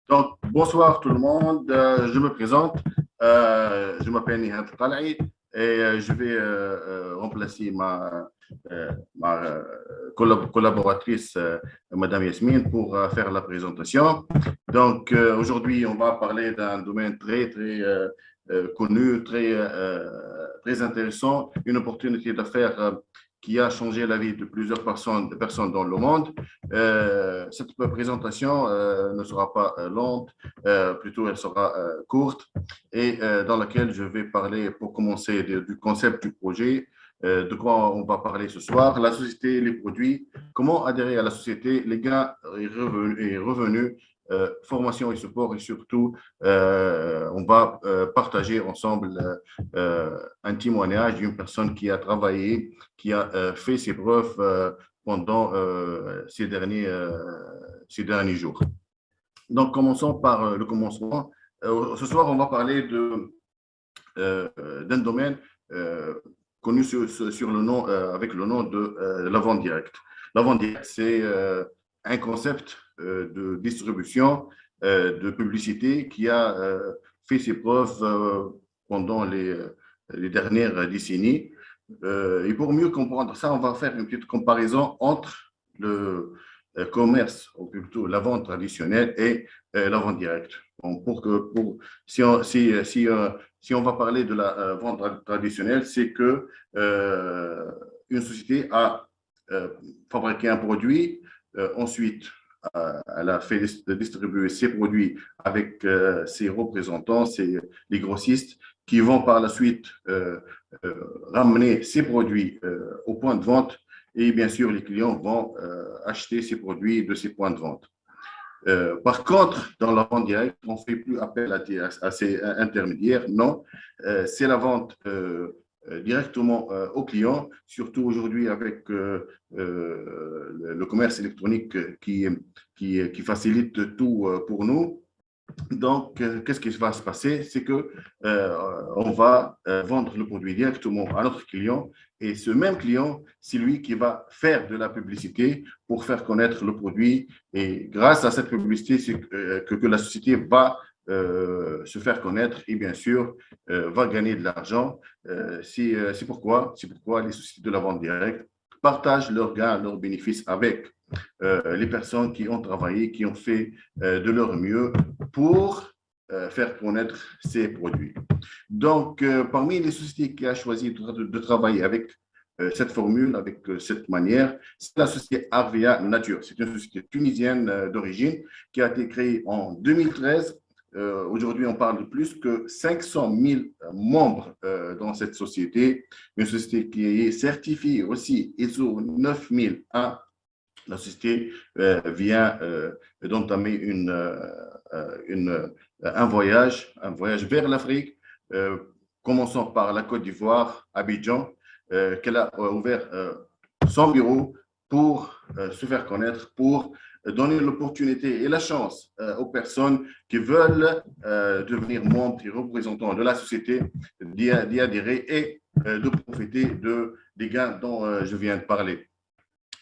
Donc, bonsoir tout le monde. Je me présente. Je m'appelle Nihat Talai et je vais remplacer ma collaboratrice, Madame Yasmine, pour faire la présentation. Donc, aujourd'hui, on va parler d'un domaine très connu, très intéressant, une opportunité d'affaires qui a changé la vie de plusieurs personnes dans le monde. Cette présentation ne sera pas longue, plutôt elle sera courte et dans laquelle je vais parler pour commencer du concept du projet, de quoi on va parler ce soir, la société, les produits, comment adhérer à la société, les gains et revenus, formation et support et surtout, on va partager ensemble un témoignage d'une personne qui a travaillé, qui a fait ses preuves pendant ces derniers jours. Donc, commençons par le commencement. Ce soir, on va parler d'un domaine connu sur le nom, avec le nom de la vente directe. La vente directe, c'est un concept de distribution, de publicité qui a fait ses preuves pendant les dernières décennies. Et pour mieux comprendre ça, on va faire une petite comparaison entre le commerce, ou plutôt la vente traditionnelle et la vente directe. Donc si on va parler de la vente traditionnelle, c'est que une société a fabriqué un produit, ensuite elle a fait distribuer ses produits avec ses représentants, les grossistes, qui vont par la suite ramener ces produits au point de vente et bien sûr les clients vont acheter ces produits de ces points de vente. Par contre, dans la vente directe, on ne fait plus appel à ces intermédiaires. Non, c'est la vente directement au client, surtout aujourd'hui avec le commerce électronique qui facilite tout pour nous. Donc, qu'est-ce qui va se passer? C'est que on va vendre le produit directement à notre client et ce même client, c'est lui qui va faire de la publicité pour faire connaître le produit et grâce à cette publicité, c'est que la société va se faire connaître et bien sûr va gagner de l'argent. C'est pourquoi les sociétés de la vente directe partagent leurs gains, leurs bénéfices avec les personnes qui ont travaillé, qui ont fait de leur mieux pour faire connaître ces produits. Donc, parmi les sociétés qui ont choisi de travailler avec cette formule, avec cette manière, c'est la société Arvea Nature. C'est une société tunisienne d'origine qui a été créée en 2013. Aujourd'hui, on parle de plus que 500 000 membres dans cette société. Une société qui est certifiée aussi ISO 9001. La société vient d'entamer un voyage vers l'Afrique, commençant par la Côte d'Ivoire, Abidjan, qu'elle a ouvert son bureau pour se faire connaître, pour donner l'opportunité et la chance aux personnes qui veulent devenir membres et représentants de la société d'y adhérer et de profiter des gains dont je viens de parler.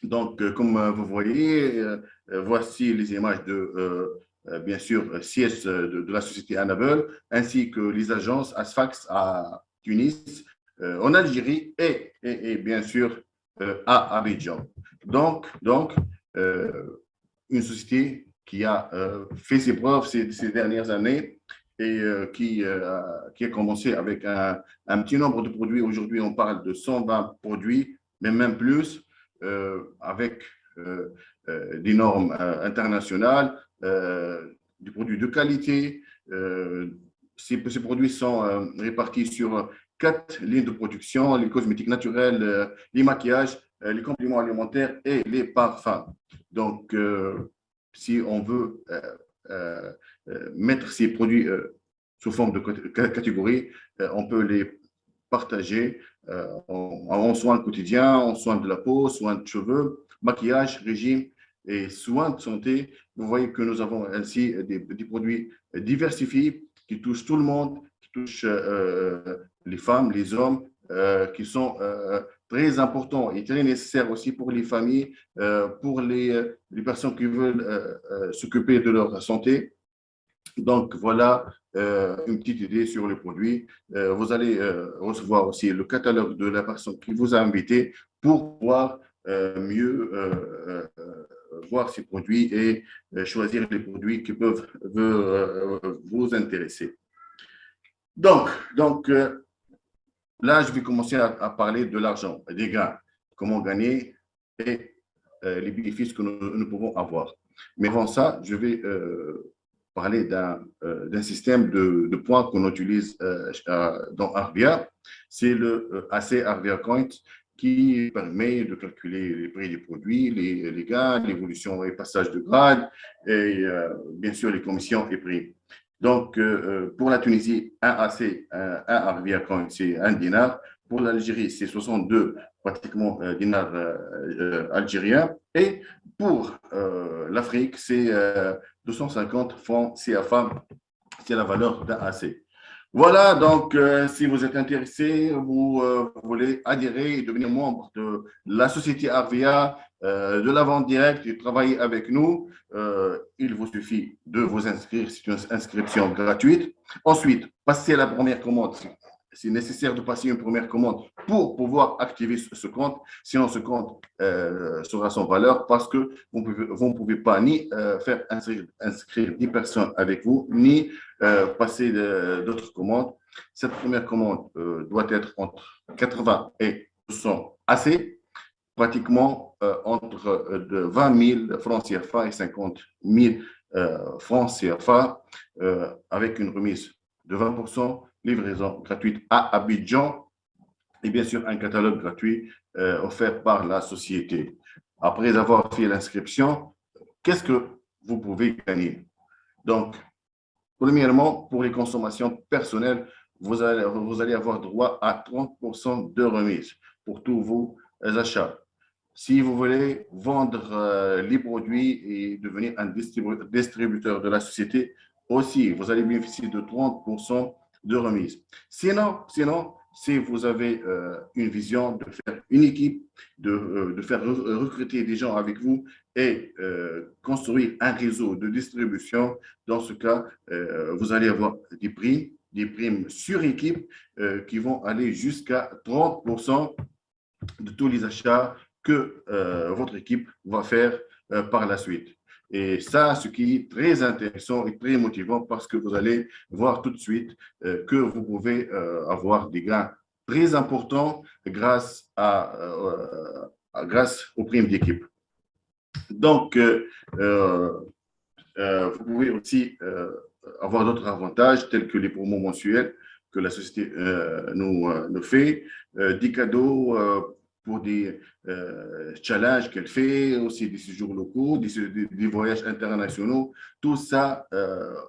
Donc, comme vous voyez, voici les images bien sûr, siège de la société Annabelle, ainsi que les agences Asfax à Tunis, en Algérie et bien sûr à Abidjan. Donc une société qui a fait ses preuves ces dernières années et qui a commencé avec un petit nombre de produits. Aujourd'hui, on parle de 120 produits, mais même plus avec des normes internationales, des produits de qualité. Ces produits sont répartis sur 4 lignes de production, les cosmétiques naturels, les maquillages, les compléments alimentaires et les parfums. Donc, si on veut mettre ces produits sous forme de catégorie, on peut les partager en soins quotidiens, en soins de la peau, soins de cheveux, maquillage, régime et soins de santé. Vous voyez que nous avons ainsi des produits diversifiés qui touchent tout le monde, qui touchent les femmes, les hommes, qui sont très importants et très nécessaires aussi pour les familles, pour les personnes qui veulent s'occuper de leur santé. Donc, voilà une petite idée sur le produit. Vous allez recevoir aussi le catalogue de la personne qui vous a invité pour pouvoir mieux voir ces produits et choisir les produits qui peuvent vous intéresser. Donc là, je vais commencer à parler de l'argent, des gains, comment gagner et les bénéfices que nous pouvons avoir. Mais avant ça, je vais parler d'un système de points qu'on utilise dans Arvia. C'est le AC Arvia Coin qui permet de calculer les prix des produits, les gains, l'évolution et passage de grade et bien sûr les commissions et prix. Donc, pour la Tunisie, un AC, un Arvia Coin, c'est un dinar. Pour l'Algérie, c'est 62 pratiquement dinars algériens. Et pour l'Afrique, c'est 250 francs CFA, c'est la valeur d'un AC. Voilà, donc si vous êtes intéressé, vous voulez adhérer et devenir membre de la société Arvia, de la vente directe et travailler avec nous, il vous suffit de vous inscrire, c'est une inscription gratuite. Ensuite, passez la première commande. C'est nécessaire de passer une première commande pour pouvoir activer ce compte. Sinon, ce compte sera sans valeur parce que vous ne pouvez pas ni faire inscrire 10 personnes avec vous, ni passer d'autres commandes. Cette première commande doit être entre 80 et 100 AC, pratiquement entre de 20 000 francs CFA et 50 000 francs CFA, avec une remise de 20%, livraison gratuite à Abidjan et bien sûr un catalogue gratuit offert par la société. Après avoir fait l'inscription, qu'est-ce que vous pouvez gagner? Donc, premièrement, pour les consommations personnelles, vous allez avoir droit à 30% de remise pour tous vos achats. Si vous voulez vendre les produits et devenir un distributeur de la société, aussi, vous allez bénéficier de 30% de remise. Sinon, si vous avez une vision de faire une équipe, de faire recruter des gens avec vous et construire un réseau de distribution, dans ce cas, vous allez avoir des primes sur équipe qui vont aller jusqu'à 30% de tous les achats que votre équipe va faire par la suite. Et ça, ce qui est très intéressant et très motivant parce que vous allez voir tout de suite que vous pouvez avoir des gains très importants grâce aux primes d'équipe. Donc, vous pouvez aussi avoir d'autres avantages tels que les promos mensuels que la société nous fait, des cadeaux pour des challenges qu'elle fait, aussi des séjours locaux, des voyages internationaux. Tout ça,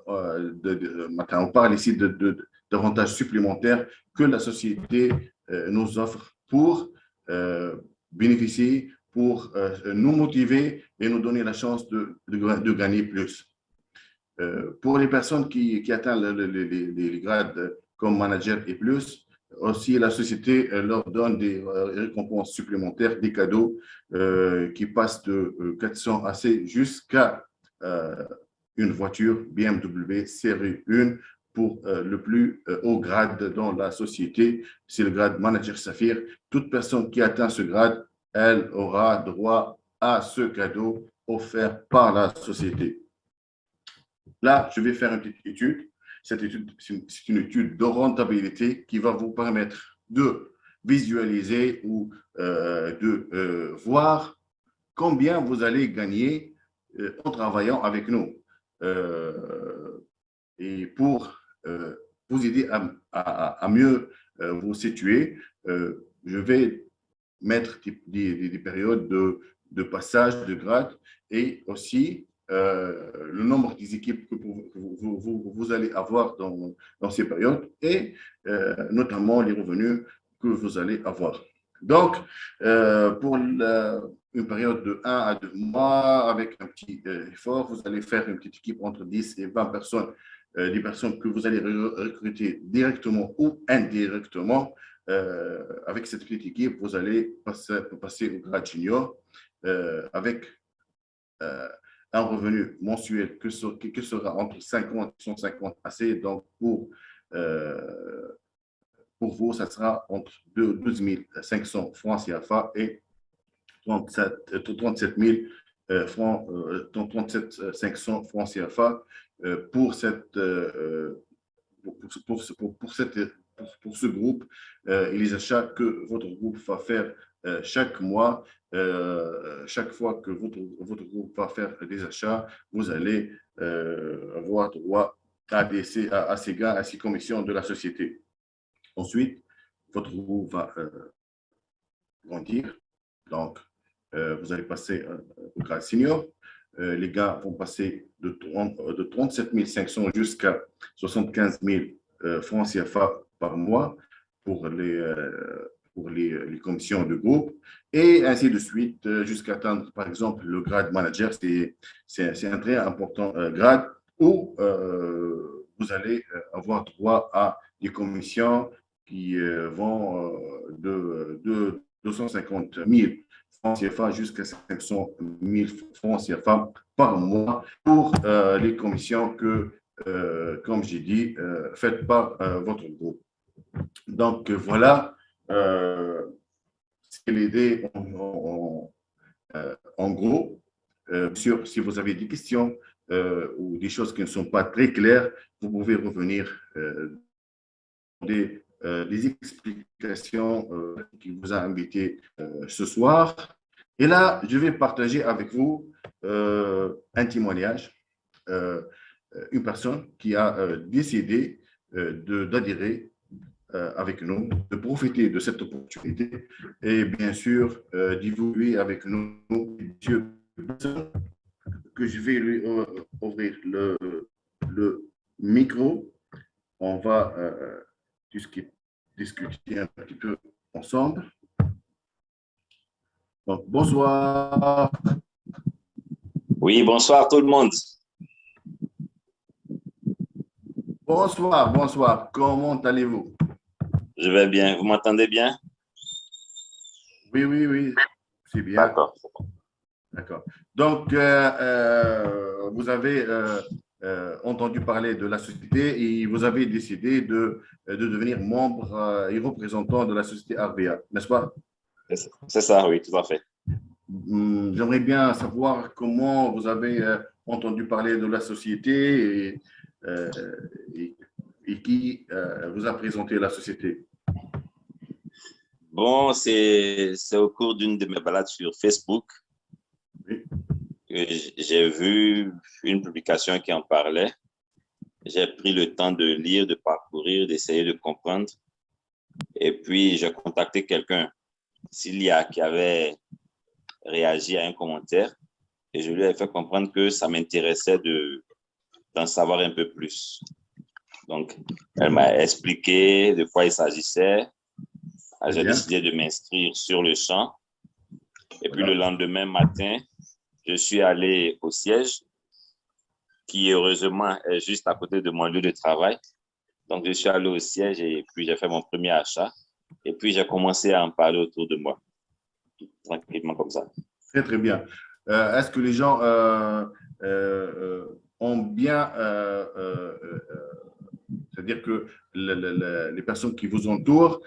on parle ici d'avantages supplémentaires que la société nous offre pour bénéficier, pour nous motiver et nous donner la chance de gagner plus. Pour les personnes qui atteignent les grades comme manager et plus, aussi la société leur donne des récompenses supplémentaires, des cadeaux qui passent de 400 AC jusqu'à une voiture BMW série 1 pour le plus haut grade dans la société. C'est le grade manager Saphir. Toute personne qui atteint ce grade, elle aura droit à ce cadeau offert par la société. Là, je vais faire une petite étude. Cette étude, c'est une étude de rentabilité qui va vous permettre de visualiser ou de voir combien vous allez gagner en travaillant avec nous. Et pour vous aider à mieux vous situer, je vais mettre des périodes de passage de grade et aussi le nombre des équipes que vous allez avoir dans ces périodes et notamment les revenus que vous allez avoir. Donc, pour une période de 1 à 2 mois, avec un petit effort, vous allez faire une petite équipe entre 10 et 20 personnes, des personnes que vous allez recruter directement ou indirectement. Avec cette petite équipe, vous allez passer au grade junior avec un revenu mensuel que sera entre 50 et 150 assez. Donc, pour vous, ça sera entre 12 500 francs CFA et 37 000 francs, 37 500 francs CFA pour ce groupe et les achats que votre groupe va faire chaque mois. Chaque fois que votre groupe va faire des achats, vous allez avoir droit à ces gains, à ces commissions de la société. Ensuite, votre groupe va grandir. Donc, vous allez passer au grade senior. Les gains vont passer de 37 500 jusqu'à 75 000 francs CFA par mois pour les commissions de groupe, et ainsi de suite jusqu'à atteindre, par exemple, le grade manager. C'est un très important grade où vous allez avoir droit à des commissions qui vont de 250 000 francs CFA jusqu'à 500 000 francs CFA par mois pour les commissions que, comme j'ai dit, faites par votre groupe. Donc, voilà, c'est l'idée en gros. Si vous avez des questions ou des choses qui ne sont pas très claires, vous pouvez revenir des explications qui vous a invité ce soir. Et là, je vais partager avec vous un témoignage, une personne qui a décidé d'adhérer avec nous, de profiter de cette opportunité et bien sûr d'évoluer avec nous. Que je vais lui ouvrir le micro. On va discuter un petit peu ensemble. Donc, bonsoir. Oui, bonsoir tout le monde. Bonsoir, bonsoir. Comment allez-vous? Je vais bien. Vous m'entendez bien? Oui, oui, oui. C'est bien. D'accord. D'accord. Donc, vous avez entendu parler de la société et vous avez décidé de devenir membre et représentant de la société RBA, n'est-ce pas? C'est ça, oui, tout à fait. J'aimerais bien savoir comment vous avez entendu parler de la société et qui vous a présenté la société. Bon, c'est au cours d'une de mes balades sur Facebook Oui. que j'ai vu une publication qui en parlait. J'ai pris le temps de lire, de parcourir, d'essayer de comprendre. Et puis, j'ai contacté quelqu'un, Cilia, qui avait réagi à un commentaire. Et je lui ai fait comprendre que ça m'intéressait d'en savoir un peu plus. Donc, elle m'a expliqué de quoi il s'agissait. J'ai décidé de m'inscrire sur le champ. Et puis, le lendemain matin, je suis allé au siège, qui heureusement est juste à côté de mon lieu de travail. Donc, je suis allé au siège et puis j'ai fait mon premier achat. Et puis, j'ai commencé à en parler autour de moi, tranquillement comme ça. Très, très bien. Est-ce que les gens ont bien, c'est-à-dire que les personnes qui vous entourent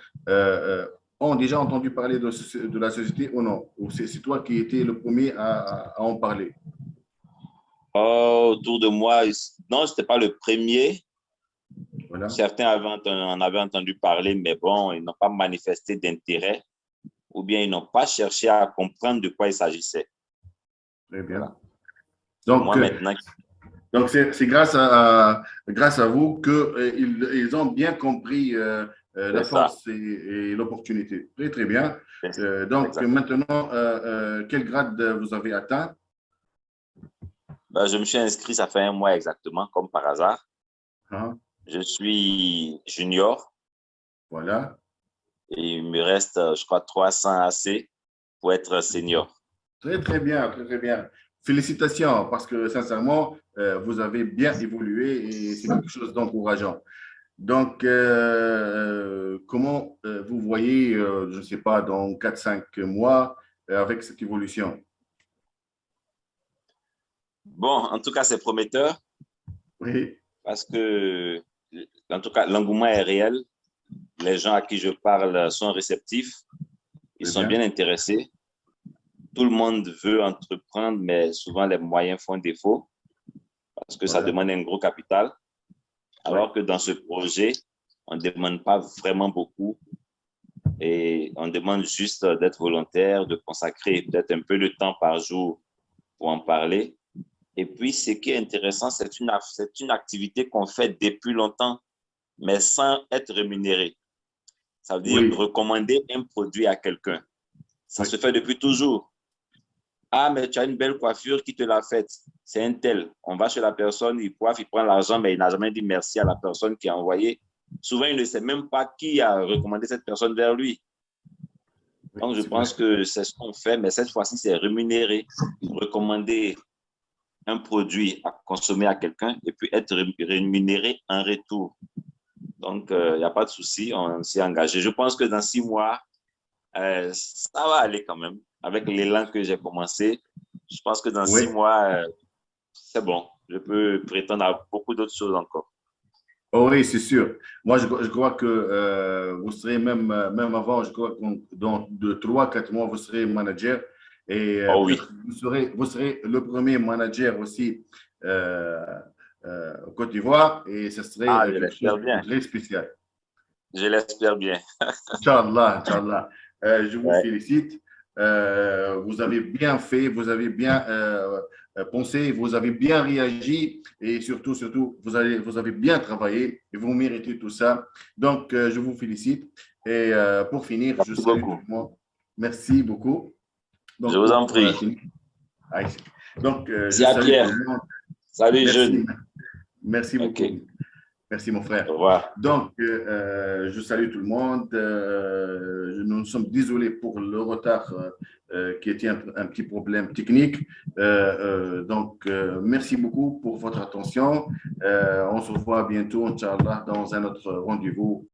ont déjà entendu parler de la société ou non? Ou c'est toi qui étais le premier à en parler? Oh, autour de moi, non, je n'étais pas le premier. Voilà. Certains en avaient entendu parler, mais bon, ils n'ont pas manifesté d'intérêt ou bien ils n'ont pas cherché à comprendre de quoi il s'agissait. Très bien. Voilà. Donc, moi, maintenant, donc c'est grâce à vous qu'ils ils ont bien compris la force et l'opportunité. Très, très bien. Donc, exactement. maintenant, quel grade vous avez atteint? Ben, je me suis inscrit, ça fait un mois exactement, comme par hasard. Ah, Je suis junior voilà. et il me reste, je crois, 300 AC pour être senior. Très, très bien, très, très bien. Félicitations, parce que sincèrement, vous avez bien évolué et c'est quelque chose d'encourageant. Donc, comment vous voyez, je ne sais pas, dans 4-5 mois avec cette évolution? Bon, en tout cas, c'est prometteur Oui, parce que, en tout cas, l'engouement est réel. Les gens à qui je parle sont réceptifs. Ils très sont bien bien. intéressés. Tout le monde veut entreprendre, mais souvent les moyens font défaut parce que ça Voilà. demande un gros capital. Oui, Alors que dans ce projet, on ne demande pas vraiment beaucoup et on demande juste d'être volontaire, de consacrer peut-être un peu de temps par jour pour en parler. Et puis, ce qui est intéressant, c'est une activité qu'on fait depuis longtemps, mais sans être rémunéré. Ça veut dire oui, recommander un produit à quelqu'un. Ça oui. se fait depuis toujours. Ah, mais tu as une belle coiffure, qui te l'a faite? C'est un tel. On va chez la personne, il coiffe, il prend l'argent, mais il n'a jamais dit merci à la personne qui a envoyé. Souvent, il ne sait même pas qui a recommandé cette personne vers lui. Oui, Donc, je c'est vrai. pense que c'est ce qu'on fait, mais cette fois-ci, c'est rémunéré. Recommander un produit à consommer à quelqu'un et puis être rémunéré en retour. Donc, il n'y a pas de souci, on s'est engagé. Je pense que dans 6 mois, ça va aller quand même. Avec l'élan que j'ai commencé, je pense que dans Oui. 6 mois, c'est bon. Je peux prétendre à beaucoup d'autres choses encore. Oh oui, c'est sûr. Moi, je crois que vous serez même avant, je crois que dans 3, 4 mois, vous serez manager et Oh oui. peut-être vous serez le premier manager aussi euh, au Côte d'Ivoire et ce serait Ah, je quelque chose l'espère de bien. très spécial. Je l'espère bien. Inch'Allah, Inch'Allah. Je vous Ouais. félicite. Vous avez bien fait, vous avez bien pensé, vous avez bien réagi et surtout, vous avez bien travaillé et vous méritez tout ça. Donc, je vous félicite. Et pour finir, je Merci salue tout beaucoup. le monde. Merci beaucoup. Je Donc, vous en pour prie. finir, Aïcha. Donc, je C'est à salue tout le Pierre. monde. Salut, Merci, jeune. merci beaucoup. OK. Merci, mon Au frère. revoir. Donc, je salue tout le monde. Nous sommes désolés pour le retard qui était un petit problème technique. Donc, merci beaucoup pour votre attention. On se revoit bientôt, Inch'Allah, dans un autre rendez-vous.